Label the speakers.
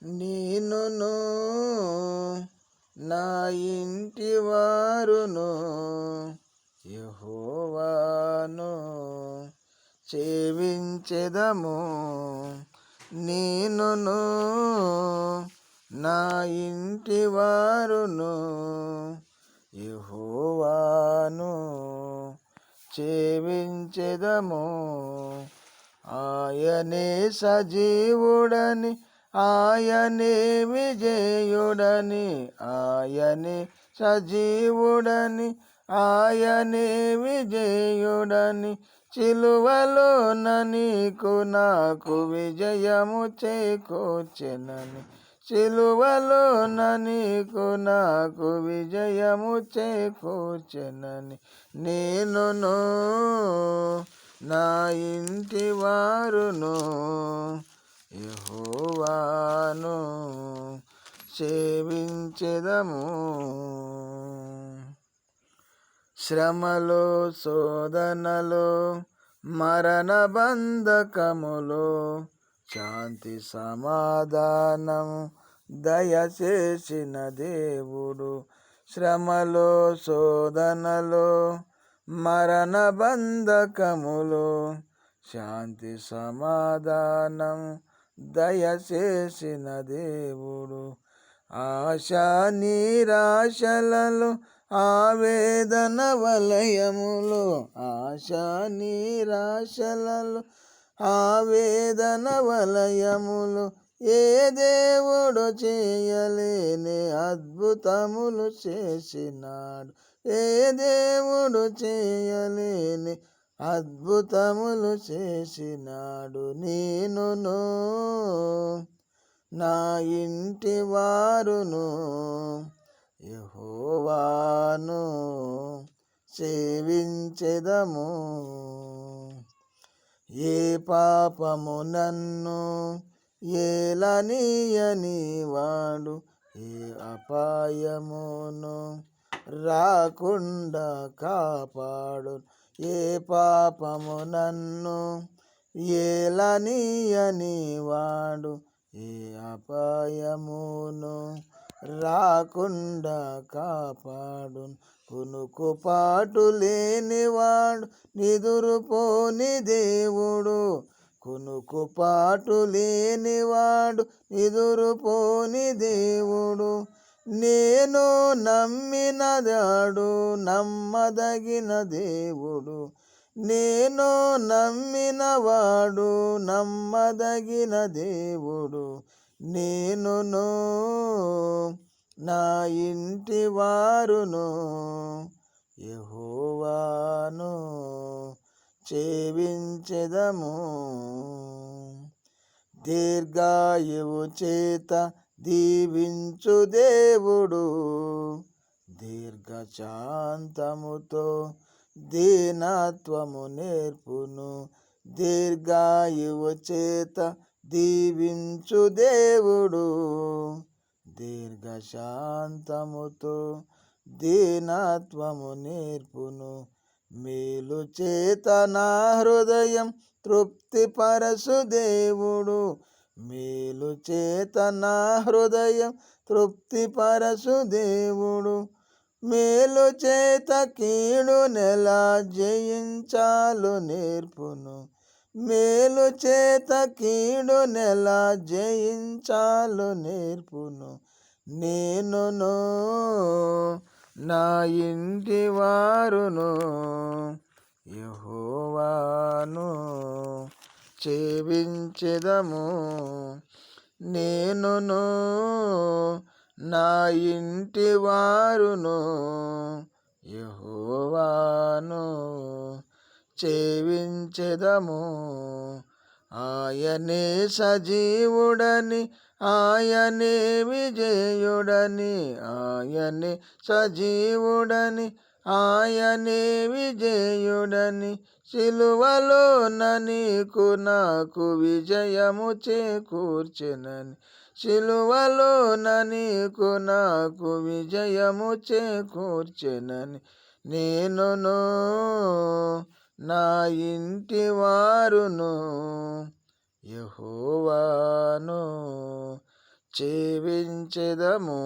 Speaker 1: నేనును నా ఇంటి వారును యెహోవాను సేవించెదము. నేనును నా ఇంటి వారును యెహోవాను సేవించెదము. ఆయనే సజీవుడని, ఆయనే విజయుడని, ఆయనే సజీవుడని, ఆయనే విజయుడని, సిలువలోన నీకు నాకు విజయము చేకూర్చెనని, సిలువలోన నీకు నాకు విజయము చేకూర్చెనని, నేనును నా ఇంటి వారును యెహోవాను సేవించెదము. శ్రమలో, శోధనలో, మరణ బంధకములో శాంతి సమాధానం దయచేసిన దేవుడు. శ్రమలో, శోధనలో, మరణ బంధకములో శాంతి సమాధానం దయచేసిన దేవుడు. ఆశా నిరాశలలో, ఆవేదన వలయములో, ఆశా నిరాశలలో, ఆవేదన వలయములు ఏ దేవుడు చేయలేని అద్భుతములు చేసినాడు. ఏ దేవుడు చేయలేని అద్భుతములు చేసినాడు. నేనును నా ఇంటి వారును యెహోవాను సేవించెదము. ఏ పాపము నన్ను ఏలనీయని వాడు, ఏ అపాయమును రాకుండా కాపాడు. ఏ పాపము నన్ను ఏలనీయని వాడు, ఏ అపాయమును రాకుండా కాపాడు. కునుకుపాటు లేనివాడు, నిదురుపోని దేవుడు. కునుకుపాటు లేనివాడు, నిదురుపోని దేవుడు. నేను నమ్మినదాడు నమ్మదగిన దేవుడు. నేను నమ్మినవాడు నమ్మదగిన దేవుడు. నేనును నా ఇంటి వారును యెహోవాను సేవించెదము. దీర్ఘాయువు చేత దీవించు దేవుడు, దీర్ఘశాంతముతో దీనత్వము నేర్పును. దీర్ఘాయువు చేత దీవించు దేవుడు, దీర్ఘశాంతముతో దీనత్వము నేర్పును. మేలు చేత నా హృదయం తృప్తిపరచు దేవుడు. మేలు చేత నా హృదయం తృప్తిపరచు దేవుడు. మేలు చేత కీడు నెలా జయించాలో నేర్పును. మేలు చేత కీడు నెలా జయించాలో నేర్పును. నేనును నా ఇంటి వారును యెహోవాను సేవించెదము. నేనును నా ఇంటి వారును యెహోవాను సేవించెదము. ఆయనే సజీవుడని, ఆయనే విజయుడని, ఆయనే సజీవుడని, ఆయనే విజయుడని, సిలువలోన నీకు నాకు విజయము చేకూర్చెనని, సిలువలోన నీకు నాకు విజయము చేకూర్చెనని, నేనును నా ఇంటి వారును యెహోవాను జీవించెదము.